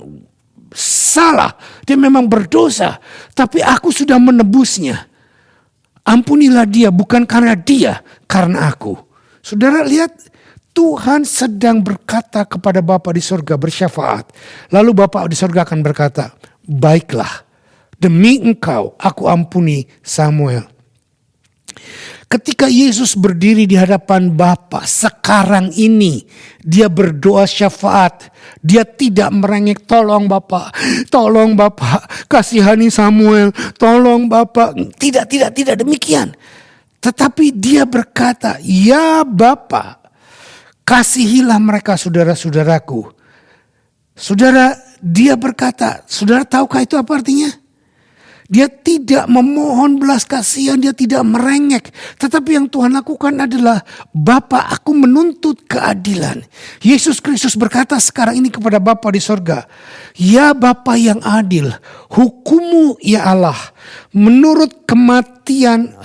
salah. Dia memang berdosa. Tapi aku sudah menebusnya. Ampunilah dia, bukan karena dia, karena aku. Saudara lihat, Tuhan sedang berkata kepada Bapa di sorga bersyafaat. Lalu Bapa di sorga akan berkata, baiklah, demi engkau aku ampuni Samuel. Ketika Yesus berdiri di hadapan Bapa sekarang ini, dia berdoa syafaat. Dia tidak merengek, tolong Bapak, kasihani Samuel, tolong Bapak. Tidak demikian. Tetapi dia berkata, ya Bapa, kasihilah mereka saudara-saudaraku. Saudara, dia berkata, saudara tahukah itu apa artinya? Dia tidak memohon belas kasihan, dia tidak merengek. Tetapi yang Tuhan lakukan adalah, Bapa, aku menuntut keadilan. Yesus Kristus berkata sekarang ini kepada Bapa di sorga, ya Bapa yang adil, hukummu ya Allah, menurut kematian,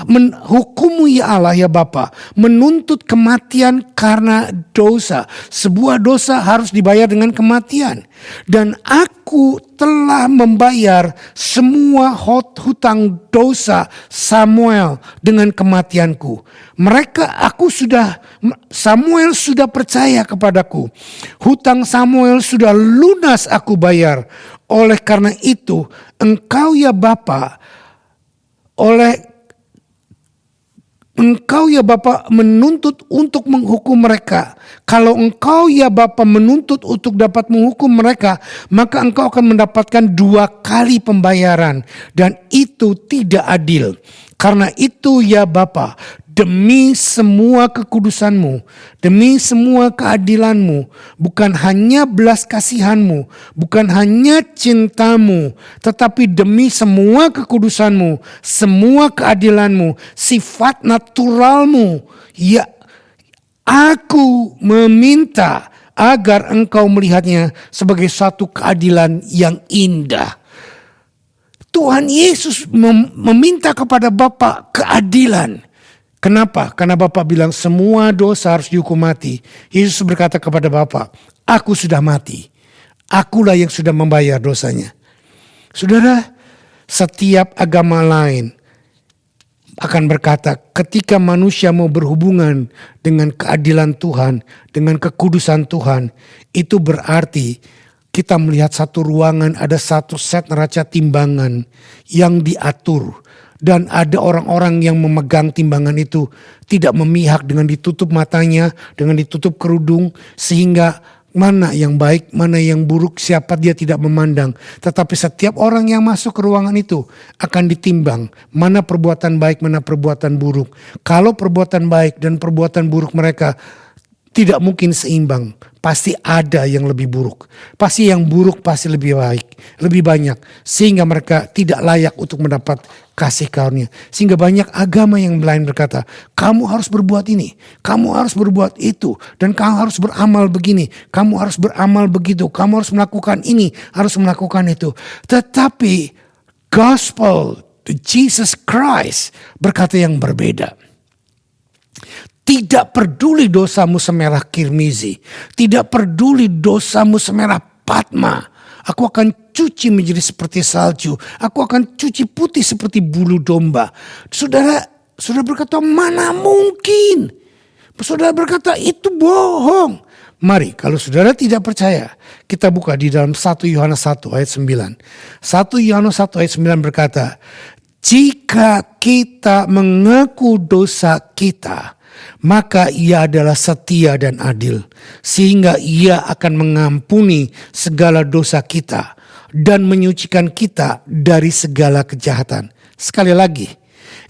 hukummu ya Allah ya Bapa, menuntut kematian karena dosa. Sebuah dosa harus dibayar dengan kematian. Dan aku telah membayar semua hutang dosa Samuel dengan kematianku. Samuel sudah percaya kepadaku. Hutang Samuel sudah lunas aku bayar. Oleh karena itu, engkau ya Bapa, engkau ya Bapa menuntut untuk menghukum mereka. Kalau engkau ya Bapa menuntut untuk dapat menghukum mereka, maka engkau akan mendapatkan 2 kali pembayaran. Dan itu tidak adil. Karena itu ya Bapa, demi semua kekudusanmu, demi semua keadilanmu, bukan hanya belas kasihanmu, bukan hanya cintamu, tetapi demi semua kekudusanmu, semua keadilanmu, sifat naturalmu, ya aku meminta agar engkau melihatnya sebagai suatu keadilan yang indah. Tuhan Yesus meminta kepada Bapa keadilan. Kenapa? Karena Bapa bilang semua dosa harus dihukum mati. Yesus berkata kepada Bapa, aku sudah mati. Akulah yang sudah membayar dosanya. Saudara, setiap agama lain akan berkata ketika manusia mau berhubungan dengan keadilan Tuhan, dengan kekudusan Tuhan, itu berarti kita melihat satu ruangan, ada satu set neraca timbangan yang diatur. Dan ada orang-orang yang memegang timbangan itu tidak memihak dengan ditutup matanya, dengan ditutup kerudung, sehingga mana yang baik, mana yang buruk, siapa dia tidak memandang. Tetapi setiap orang yang masuk ke ruangan itu akan ditimbang mana perbuatan baik, mana perbuatan buruk. Kalau perbuatan baik dan perbuatan buruk mereka tidak mungkin seimbang. Pasti ada yang lebih buruk. Pasti yang buruk pasti lebih baik, lebih banyak. Sehingga mereka tidak layak untuk mendapat kasih karunia. Sehingga banyak agama yang lain berkata, kamu harus berbuat ini, kamu harus berbuat itu, dan kamu harus beramal begini, kamu harus beramal begitu, kamu harus melakukan ini, harus melakukan itu. Tetapi gospel, Jesus Christ berkata yang berbeda. Tidak peduli dosamu semerah kirmizi. Tidak peduli dosamu semerah Patma. Aku akan cuci menjadi seperti salju. Aku akan cuci putih seperti bulu domba. Saudara berkata, mana mungkin? Saudara berkata, itu bohong. Mari, kalau saudara tidak percaya, kita buka di dalam 1 Yohanes 1 ayat 9. 1 Yohanes 1 ayat 9 berkata, jika kita mengaku dosa kita, maka ia adalah setia dan adil, sehingga ia akan mengampuni segala dosa kita dan menyucikan kita dari segala kejahatan. Sekali lagi,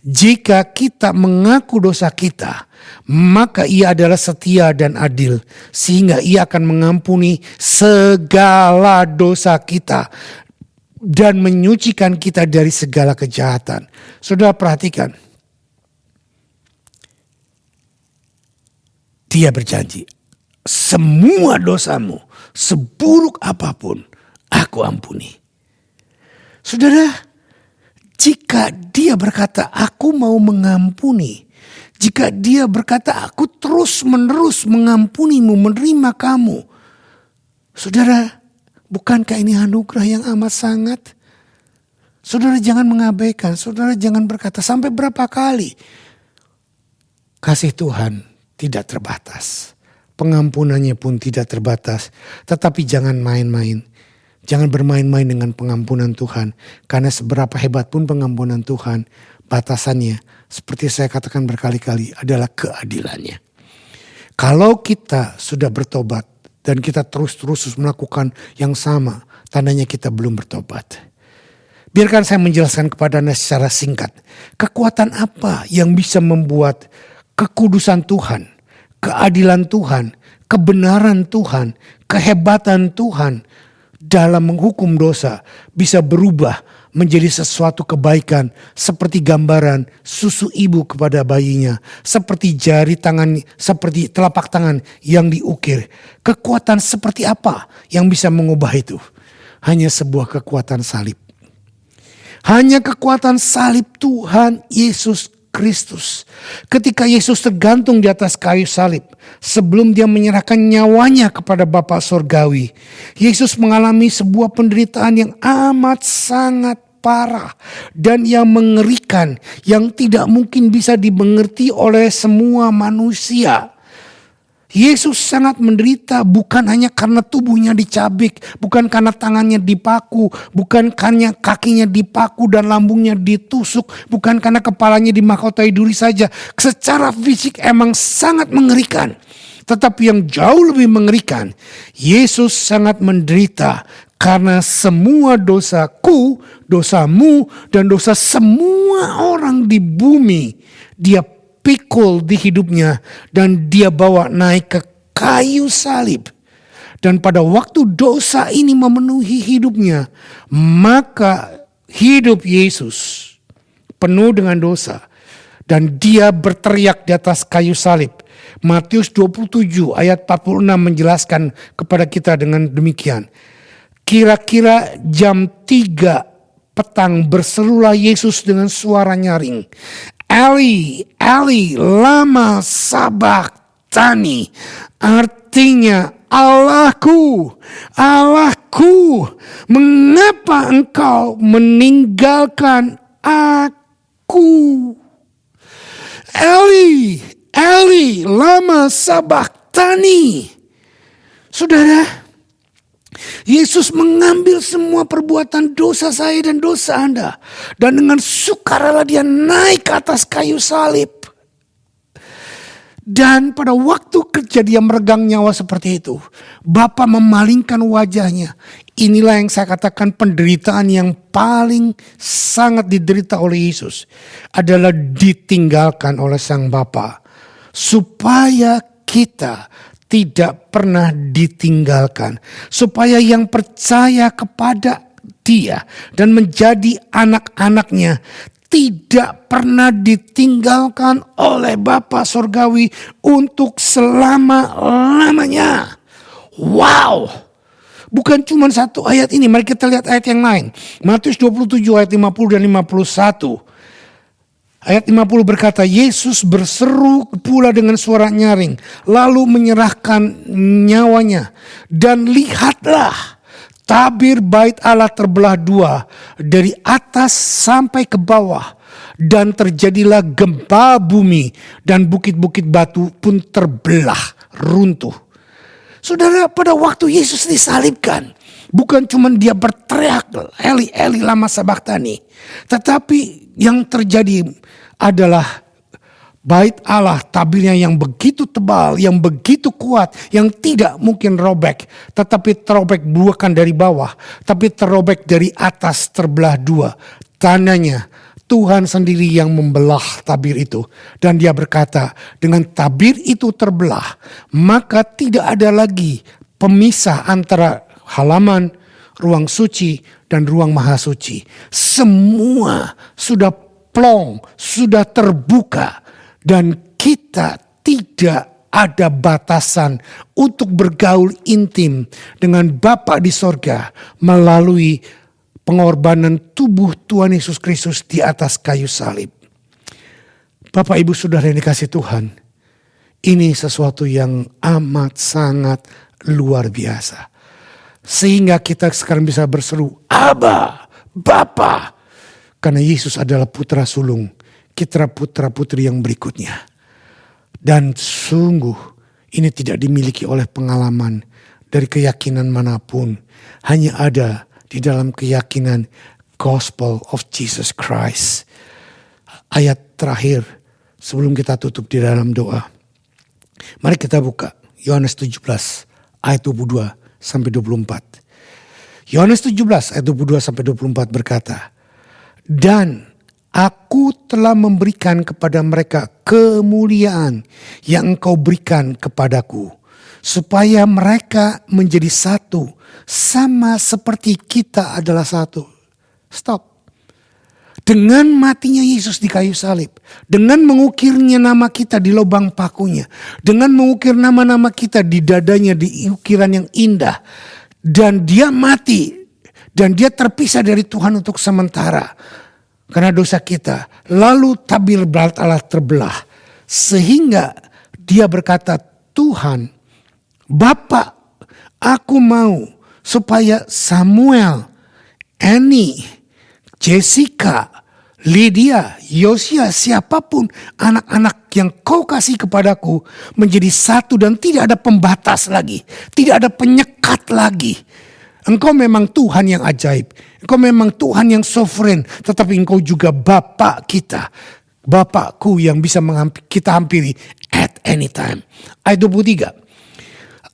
jika kita mengaku dosa kita, maka ia adalah setia dan adil, sehingga ia akan mengampuni segala dosa kita dan menyucikan kita dari segala kejahatan. Saudara perhatikan, dia berjanji, semua dosamu, seburuk apapun, aku ampuni. Saudara, jika dia berkata, aku mau mengampuni. Jika dia berkata, aku terus menerus mengampunimu, menerima kamu. Saudara, bukankah ini anugerah yang amat sangat? Saudara jangan mengabaikan, saudara jangan berkata, sampai berapa kali? Kasih Tuhan tidak terbatas. Pengampunannya pun tidak terbatas. Tetapi jangan main-main. Jangan bermain-main dengan pengampunan Tuhan. Karena seberapa hebat pun pengampunan Tuhan, batasannya, seperti saya katakan berkali-kali, adalah keadilannya. Kalau kita sudah bertobat dan kita terus-terus melakukan yang sama, tandanya kita belum bertobat. Biarkan saya menjelaskan kepada Anda secara singkat. Kekuatan apa yang bisa membuat kekudusan Tuhan, keadilan Tuhan, kebenaran Tuhan, kehebatan Tuhan dalam menghukum dosa bisa berubah menjadi sesuatu kebaikan, seperti gambaran susu ibu kepada bayinya, seperti jari tangan, seperti telapak tangan yang diukir. Kekuatan seperti apa yang bisa mengubah itu? Hanya sebuah kekuatan salib. Hanya kekuatan salib Tuhan Yesus Kristus. Ketika Yesus tergantung di atas kayu salib, sebelum dia menyerahkan nyawanya kepada Bapa Surgawi, Yesus mengalami sebuah penderitaan yang amat sangat parah dan yang mengerikan, yang tidak mungkin bisa dimengerti oleh semua manusia. Yesus sangat menderita bukan hanya karena tubuhnya dicabik, bukan karena tangannya dipaku, bukan karena kakinya dipaku dan lambungnya ditusuk, bukan karena kepalanya dimahkotai duri saja. Secara fisik emang sangat mengerikan. Tetapi yang jauh lebih mengerikan, Yesus sangat menderita karena semua dosaku, dosamu, dan dosa semua orang di bumi dia pikul di hidupnya dan dia bawa naik ke kayu salib. Dan pada waktu dosa ini memenuhi hidupnya, maka hidup Yesus penuh dengan dosa dan dia berteriak di atas kayu salib. Matius 27 ayat 46 menjelaskan kepada kita dengan demikian. Kira-kira jam 3 petang berserulah Yesus dengan suara nyaring, Eli, Eli, lama sabachthani. Artinya, Allahku, Allahku, mengapa engkau meninggalkan aku? Eli, Eli, lama sabachthani. Saudara, Yesus mengambil semua perbuatan dosa saya dan dosa Anda. Dan dengan sukarela dia naik ke atas kayu salib. Dan pada waktu kerja dia meregang nyawa seperti itu, Bapa memalingkan wajahnya. Inilah yang saya katakan penderitaan yang paling sangat diderita oleh Yesus. Adalah ditinggalkan oleh Sang Bapa. Supaya kita tidak pernah ditinggalkan. Supaya yang percaya kepada dia dan menjadi anak-anaknya tidak pernah ditinggalkan oleh Bapa Sorgawi untuk selama-lamanya. Wow! Bukan cuma satu ayat ini, mari kita lihat ayat yang lain. Matius 27 ayat 50 dan 51. Ayat 50 berkata, Yesus berseru pula dengan suara nyaring, lalu menyerahkan nyawanya. Dan lihatlah, tabir bait Allah terbelah dua, dari atas sampai ke bawah. Dan terjadilah gempa bumi, dan bukit-bukit batu pun terbelah runtuh. Saudara, pada waktu Yesus disalibkan, bukan cuma dia berteriak, Eli, Eli, lama sabachthani. Tetapi yang terjadi adalah bait Allah, tabirnya yang begitu tebal, yang begitu kuat, yang tidak mungkin robek. Tetapi terobek bukan dari bawah, tapi terobek dari atas, terbelah dua. Tandanya Tuhan sendiri yang membelah tabir itu. Dan dia berkata, dengan tabir itu terbelah, maka tidak ada lagi pemisah antara halaman, ruang suci, dan ruang maha suci. Semua sudah plong, sudah terbuka. Dan kita tidak ada batasan untuk bergaul intim dengan Bapa di sorga melalui pengorbanan tubuh Tuhan Yesus Kristus di atas kayu salib. Bapak Ibu Saudara yang dikasihi Tuhan, ini sesuatu yang amat sangat luar biasa. Sehingga kita sekarang bisa berseru, Aba, Bapa. Karena Yesus adalah putra sulung kita putra putri yang berikutnya. Dan sungguh ini tidak dimiliki oleh pengalaman dari keyakinan manapun. Hanya ada di dalam keyakinan Gospel of Jesus Christ. Ayat terakhir sebelum kita tutup di dalam doa. Mari kita buka Yohanes 17 ayat 22 sampai 24. Yohanes 17 ayat 22 sampai 24 berkata, dan aku telah memberikan kepada mereka kemuliaan yang engkau berikan kepadaku, supaya mereka menjadi satu, sama seperti kita adalah satu. Stop. Dengan matinya Yesus di kayu salib, dengan mengukirnya nama kita di lubang pakunya, dengan mengukir nama-nama kita di dadanya di ukiran yang indah, dan dia mati, dan dia terpisah dari Tuhan untuk sementara karena dosa kita. Lalu tabir bait Allah terbelah, sehingga dia berkata, Tuhan, Bapa, aku mau supaya Samuel, Annie, Jessica, Lydia, Yosia, siapapun anak-anak yang kau kasih kepadaku menjadi satu dan tidak ada pembatas lagi, tidak ada penyekat lagi. Engkau memang Tuhan yang ajaib. Engkau memang Tuhan yang sovereign. Tetapi engkau juga Bapa kita. Bapakku yang bisa kita hampiri at any time. Ayat 23.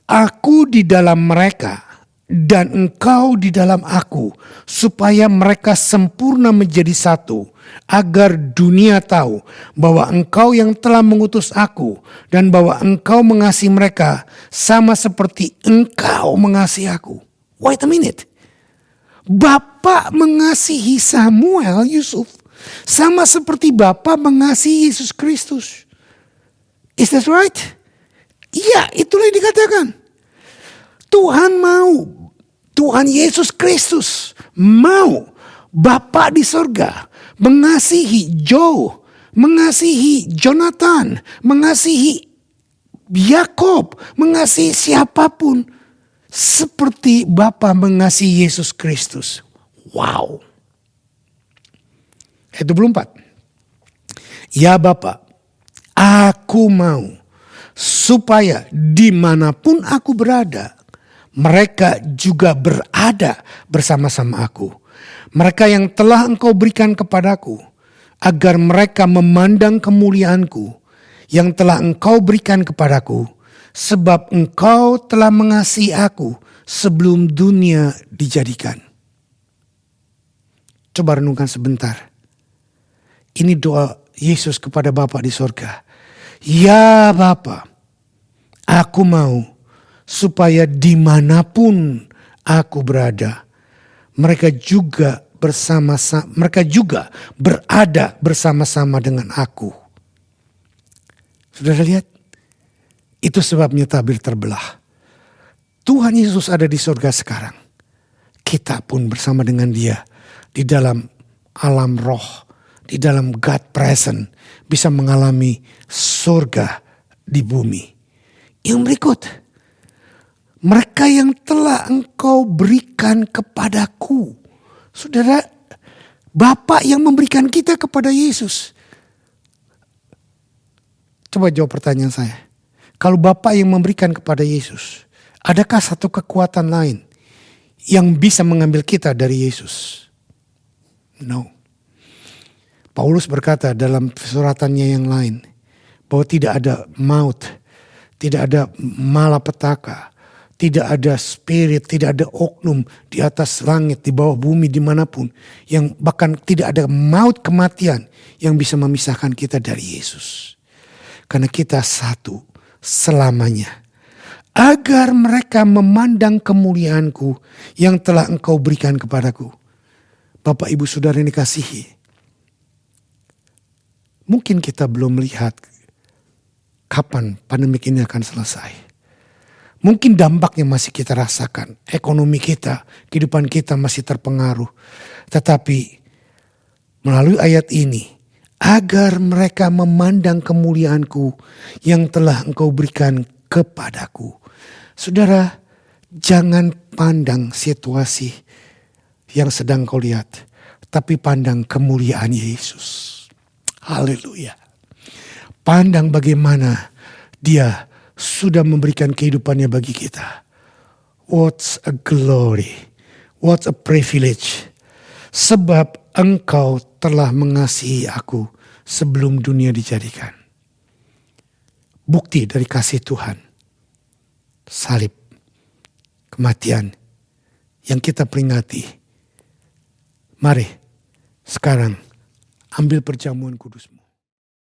Aku di dalam mereka dan engkau di dalam aku. Supaya mereka sempurna menjadi satu. Agar dunia tahu bahwa engkau yang telah mengutus aku. Dan bahwa engkau mengasihi mereka sama seperti engkau mengasihi aku. Wait a minute. Bapa mengasihi Samuel, Yusuf, sama seperti Bapa mengasihi Yesus Kristus. Is that right? Iya, itulah yang dikatakan. Tuhan mau, Tuhan Yesus Kristus mau Bapa di sorga mengasihi Joe, mengasihi Jonathan, mengasihi Yakob, mengasihi siapapun seperti Bapa mengasihi Yesus Kristus. Wow. Ayat 24. Ya Bapa, aku mau supaya dimanapun aku berada, mereka juga berada bersama-sama aku. Mereka yang telah Engkau berikan kepadaku, agar mereka memandang kemuliaanku yang telah Engkau berikan kepadaku, sebab Engkau telah mengasihi aku sebelum dunia dijadikan. Coba renungkan sebentar. Ini doa Yesus kepada Bapa di sorga. Ya Bapa, aku mau supaya dimanapun aku berada, mereka juga berada bersama-sama dengan aku. Saudara lihat, itu sebabnya tabir terbelah. Tuhan Yesus ada di sorga sekarang. Kita pun bersama dengan Dia di dalam alam roh, di dalam God present, bisa mengalami surga di bumi. Yang berikut, mereka yang telah Engkau berikan kepadaku. Saudara, Bapa yang memberikan kita kepada Yesus. Coba jawab pertanyaan saya. Kalau Bapa yang memberikan kepada Yesus, adakah satu kekuatan lain yang bisa mengambil kita dari Yesus? No. Paulus berkata dalam suratannya yang lain, bahwa tidak ada maut, tidak ada malapetaka, tidak ada spirit, tidak ada oknum di atas langit, di bawah bumi, dimanapun. Yang bahkan tidak ada maut, kematian yang bisa memisahkan kita dari Yesus. Karena kita satu selamanya. Agar mereka memandang kemuliaanku yang telah Engkau berikan kepadaku. Bapak, Ibu, Saudara yang dikasihi. Mungkin kita belum melihat kapan pandemi ini akan selesai. Mungkin dampaknya masih kita rasakan. Ekonomi kita, kehidupan kita masih terpengaruh. Tetapi melalui ayat ini, agar mereka memandang kemuliaanku yang telah Engkau berikan kepadaku. Saudara, jangan pandang situasi yang sedang kau lihat, tapi pandang kemuliaan Yesus. Haleluya. Pandang bagaimana Dia sudah memberikan kehidupannya bagi kita. What's a glory. What's a privilege. Sebab Engkau telah mengasihi aku sebelum dunia dijadikan. Bukti dari kasih Tuhan. Salib. Kematian. Yang kita peringati. Mari sekarang ambil perjamuan kudus-Mu.